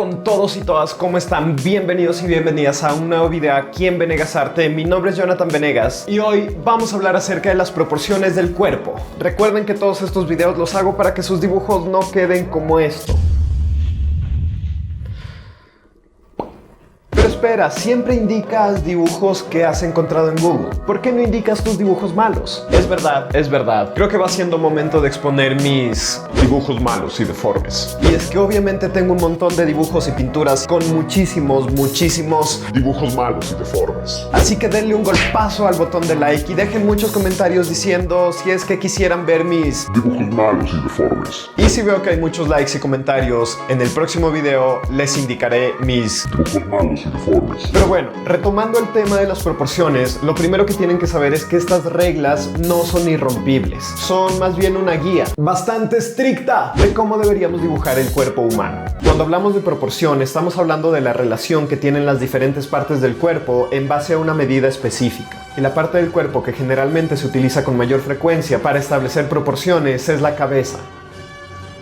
con todos y todas, ¿cómo están? Bienvenidos y bienvenidas a un nuevo video aquí en Venegas Arte. Mi nombre es Jonathan Venegas y hoy vamos a hablar acerca de las proporciones del cuerpo. Recuerden que todos estos videos los hago para que sus dibujos no queden como esto. Pero espera, siempre indicas dibujos que has encontrado en Google. ¿Por qué no indicas tus dibujos malos? Es verdad. Creo que va siendo momento de exponer mis dibujos malos y deformes. Y es que obviamente tengo un montón de dibujos y pinturas con muchísimos dibujos malos y deformes. Así que denle un golpazo al botón de like y dejen muchos comentarios diciendo si es que quisieran ver mis dibujos malos y deformes. Y si veo que hay muchos likes y comentarios, en el próximo video les indicaré mis dibujos malos y deformes. Pero bueno, retomando el tema de las proporciones, lo primero que tienen que saber es que estas reglas no son irrompibles. Son más bien una guía bastante estricta de cómo deberíamos dibujar el cuerpo humano. Cuando hablamos de proporción, estamos hablando de la relación que tienen las diferentes partes del cuerpo en base a una medida específica. Y la parte del cuerpo que generalmente se utiliza con mayor frecuencia para establecer proporciones es la cabeza.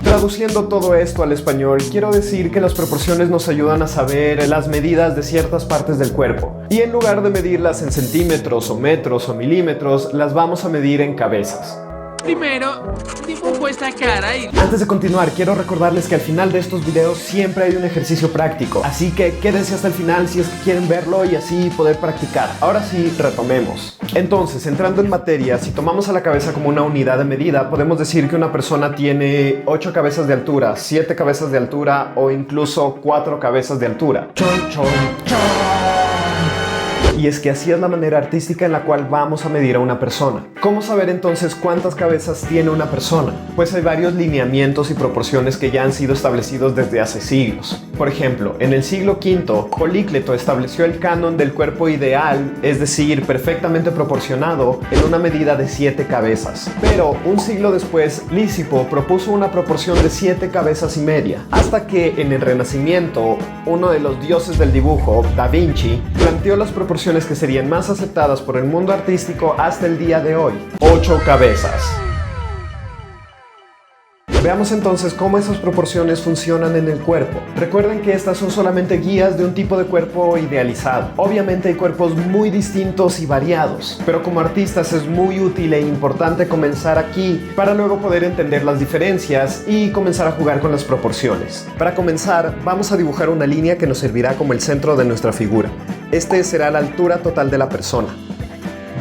Traduciendo todo esto al español, quiero decir que las proporciones nos ayudan a saber las medidas de ciertas partes del cuerpo. Y en lugar de medirlas en centímetros o metros o milímetros, las vamos a medir en cabezas. Primero, dibujo esta cara y... Antes de continuar, quiero recordarles que al final de estos videos siempre hay un ejercicio práctico. Así que quédense hasta el final si es que quieren verlo y así poder practicar. Ahora sí, retomemos. Entonces, entrando en materia, si tomamos a la cabeza como una unidad de medida, podemos decir que una persona tiene 8 cabezas de altura, 7 cabezas de altura o incluso 4 cabezas de altura. Chon, chon, chon. Y es que así es la manera artística en la cual vamos a medir a una persona. ¿Cómo saber entonces cuántas cabezas tiene una persona? Pues hay varios lineamientos y proporciones que ya han sido establecidos desde hace siglos. Por ejemplo, en el siglo V, Polícleto estableció el canon del cuerpo ideal, es decir, perfectamente proporcionado, en una medida de 7 cabezas. Pero un siglo después, Lísipo propuso una proporción de 7 cabezas y media, hasta que en el Renacimiento, uno de los dioses del dibujo, Da Vinci, planteó las proporciones que serían más aceptadas por el mundo artístico hasta el día de hoy: 8 cabezas. Veamos entonces cómo esas proporciones funcionan en el cuerpo. Recuerden que estas son solamente guías de un tipo de cuerpo idealizado. Obviamente hay cuerpos muy distintos y variados, pero como artistas es muy útil e importante comenzar aquí para luego poder entender las diferencias y comenzar a jugar con las proporciones. Para comenzar, vamos a dibujar una línea que nos servirá como el centro de nuestra figura. Este será la altura total de la persona.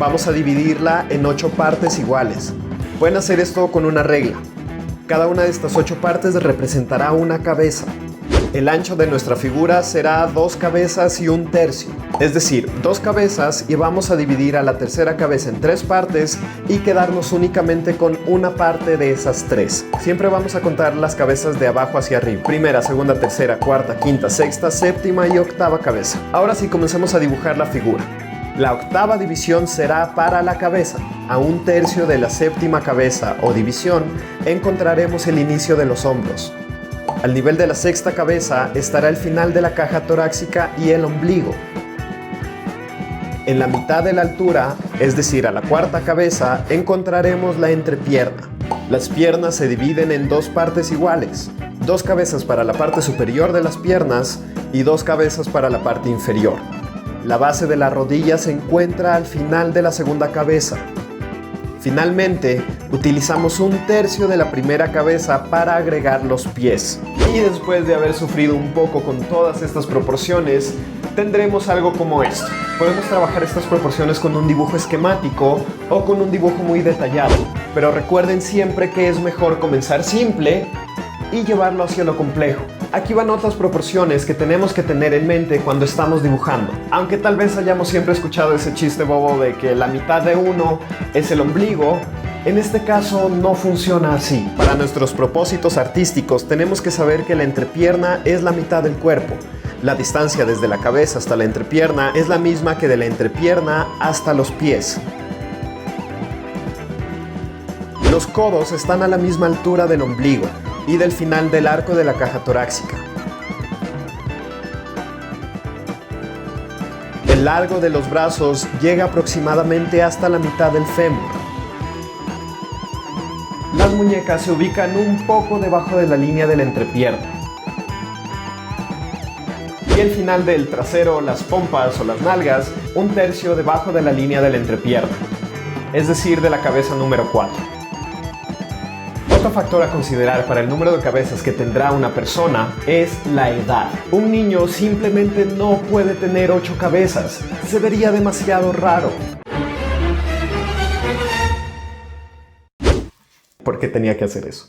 Vamos a dividirla en 8 partes iguales. Pueden hacer esto con una regla. Cada una de estas 8 partes representará una cabeza. El ancho de nuestra figura será 2 cabezas y 1/3. Es decir, 2 cabezas y vamos a dividir a la tercera cabeza en 3 partes y quedarnos únicamente con una parte de esas 3. Siempre vamos a contar las cabezas de abajo hacia arriba. Primera, segunda, tercera, cuarta, quinta, sexta, séptima y octava cabeza. Ahora sí, comencemos a dibujar la figura. La octava división será para la cabeza. A 1/3 de la séptima cabeza o división encontraremos el inicio de los hombros. Al nivel de la sexta cabeza estará el final de la caja torácica y el ombligo. En la mitad de la altura, es decir, a la cuarta cabeza, encontraremos la entrepierna. Las piernas se dividen en 2 partes iguales. 2 cabezas para la parte superior de las piernas y 2 cabezas para la parte inferior. La base de la rodilla se encuentra al final de la segunda cabeza. Finalmente, utilizamos 1/3 de la primera cabeza para agregar los pies. Y después de haber sufrido un poco con todas estas proporciones, tendremos algo como esto. Podemos trabajar estas proporciones con un dibujo esquemático o con un dibujo muy detallado. Pero recuerden siempre que es mejor comenzar simple y llevarlo hacia lo complejo. Aquí van otras proporciones que tenemos que tener en mente cuando estamos dibujando. Aunque tal vez hayamos siempre escuchado ese chiste bobo de que la mitad de uno es el ombligo, en este caso no funciona así. Para nuestros propósitos artísticos tenemos que saber que la entrepierna es la mitad del cuerpo. La distancia desde la cabeza hasta la entrepierna es la misma que de la entrepierna hasta los pies. Los codos están a la misma altura del ombligo y del final del arco de la caja torácica. El largo de los brazos llega aproximadamente hasta la mitad del fémur. Las muñecas se ubican un poco debajo de la línea de la entrepierna. y el final del trasero, las pompas o las nalgas, 1/3 debajo de la línea de la entrepierna, es decir, de la cabeza número 4. Otro factor a considerar para el número de cabezas que tendrá una persona es la edad. Un niño simplemente no puede tener 8 cabezas, se vería demasiado raro. ¿Por qué tenía que hacer eso?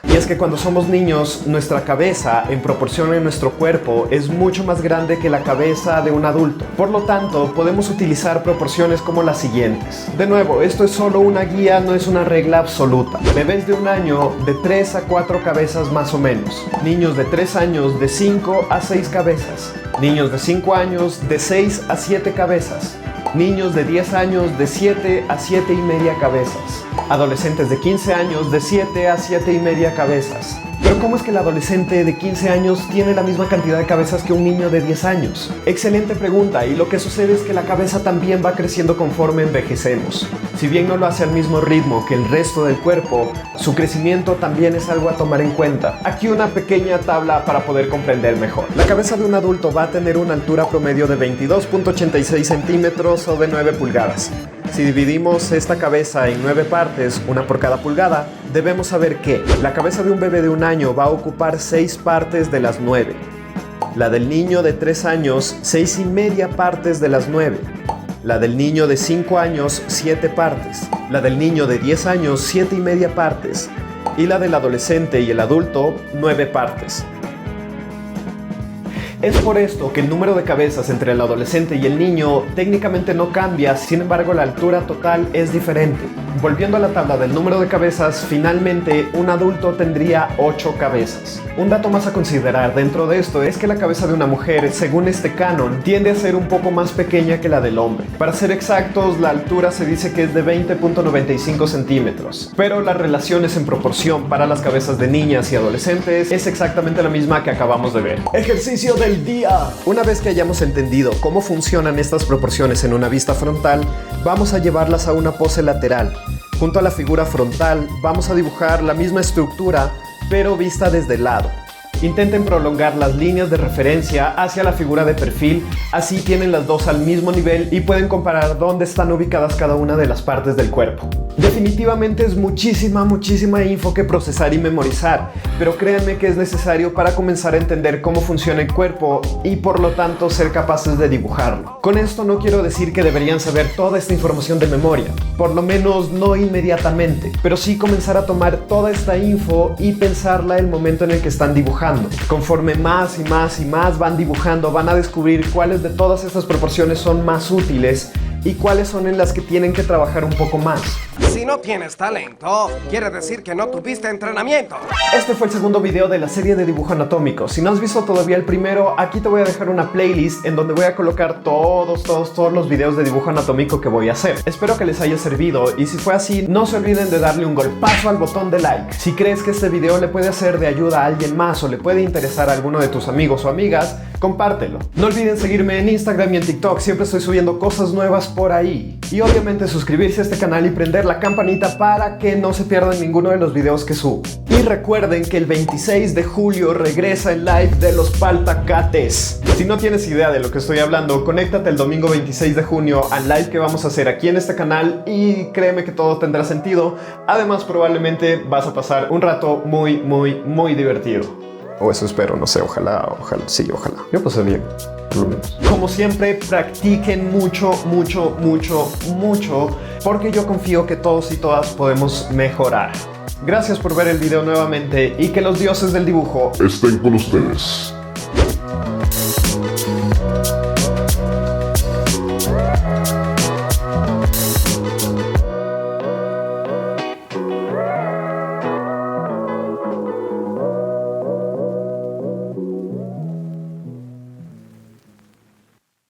Y es que cuando somos niños, nuestra cabeza, en proporción a nuestro cuerpo, es mucho más grande que la cabeza de un adulto. Por lo tanto, podemos utilizar proporciones como las siguientes. De nuevo, esto es solo una guía, no es una regla absoluta. Bebés de 1 año, de 3 a 4 cabezas más o menos. Niños de 3 años, de 5 a 6 cabezas. Niños de 5 años, de 6 a 7 cabezas. Niños de 10 años, de 7 a 7 y media cabezas. Adolescentes de 15 años, de 7 a 7 y media cabezas. Pero ¿cómo es que el adolescente de 15 años tiene la misma cantidad de cabezas que un niño de 10 años? Excelente pregunta, y lo que sucede es que la cabeza también va creciendo conforme envejecemos. Si bien no lo hace al mismo ritmo que el resto del cuerpo, su crecimiento también es algo a tomar en cuenta. Aquí una pequeña tabla para poder comprender mejor. La cabeza de un adulto va a tener una altura promedio de 22.86 centímetros o de 9 pulgadas. Si dividimos esta cabeza en 9 partes, una por cada pulgada, debemos saber que la cabeza de un bebé de 1 año va a ocupar 6 partes de las 9. La del niño de 3 años, 6 y media partes de las 9. La del niño de 5 años, 7 partes. La del niño de 10 años, 7 y media partes. Y la del adolescente y el adulto, 9 partes. Es por esto que el número de cabezas entre el adolescente y el niño técnicamente no cambia, sin embargo la altura total es diferente. Volviendo a la tabla del número de cabezas, finalmente un adulto tendría 8 cabezas. Un dato más a considerar dentro de esto es que la cabeza de una mujer, según este canon, tiende a ser un poco más pequeña que la del hombre. Para ser exactos, la altura se dice que es de 20.95 centímetros, pero las relaciones en proporción para las cabezas de niñas y adolescentes es exactamente la misma que acabamos de ver. Ejercicio del día. Una vez que hayamos entendido cómo funcionan estas proporciones en una vista frontal, vamos a llevarlas a una pose lateral. Junto a la figura frontal vamos a dibujar la misma estructura, pero vista desde el lado. Intenten prolongar las líneas de referencia hacia la figura de perfil, así tienen las dos al mismo nivel y pueden comparar dónde están ubicadas cada una de las partes del cuerpo. Definitivamente es muchísima info que procesar y memorizar, pero créanme que es necesario para comenzar a entender cómo funciona el cuerpo y por lo tanto ser capaces de dibujarlo. Con esto no quiero decir que deberían saber toda esta información de memoria, por lo menos no inmediatamente, pero sí comenzar a tomar toda esta info y pensarla el momento en el que están dibujando. Conforme más y más van dibujando, van a descubrir cuáles de todas estas proporciones son más útiles y cuáles son en las que tienen que trabajar un poco más. Si no tienes talento, quiere decir que no tuviste entrenamiento. Este fue el segundo video de la serie de dibujo anatómico. Si no has visto todavía el primero, aquí te voy a dejar una playlist en donde voy a colocar todos los videos de dibujo anatómico que voy a hacer. Espero que les haya servido y si fue así, no se olviden de darle un golpazo al botón de like. Si crees que este video le puede ser de ayuda a alguien más o le puede interesar a alguno de tus amigos o amigas, compártelo. No olviden seguirme en Instagram y en TikTok, siempre estoy subiendo cosas nuevas por ahí. Y obviamente suscribirse a este canal y prender la campanita para que no se pierdan ninguno de los videos que subo. Y recuerden que el 26 de julio regresa el live de los Paltacates. Si no tienes idea de lo que estoy hablando, conéctate el domingo 26 de junio al live que vamos a hacer aquí en este canal y créeme que todo tendrá sentido. Además, probablemente vas a pasar un rato muy divertido. O eso espero, no sé, ojalá, sí, ojalá. Yo pasé bien. Como siempre, practiquen mucho, porque yo confío que todos y todas podemos mejorar. Gracias por ver el video nuevamente y que los dioses del dibujo estén con ustedes.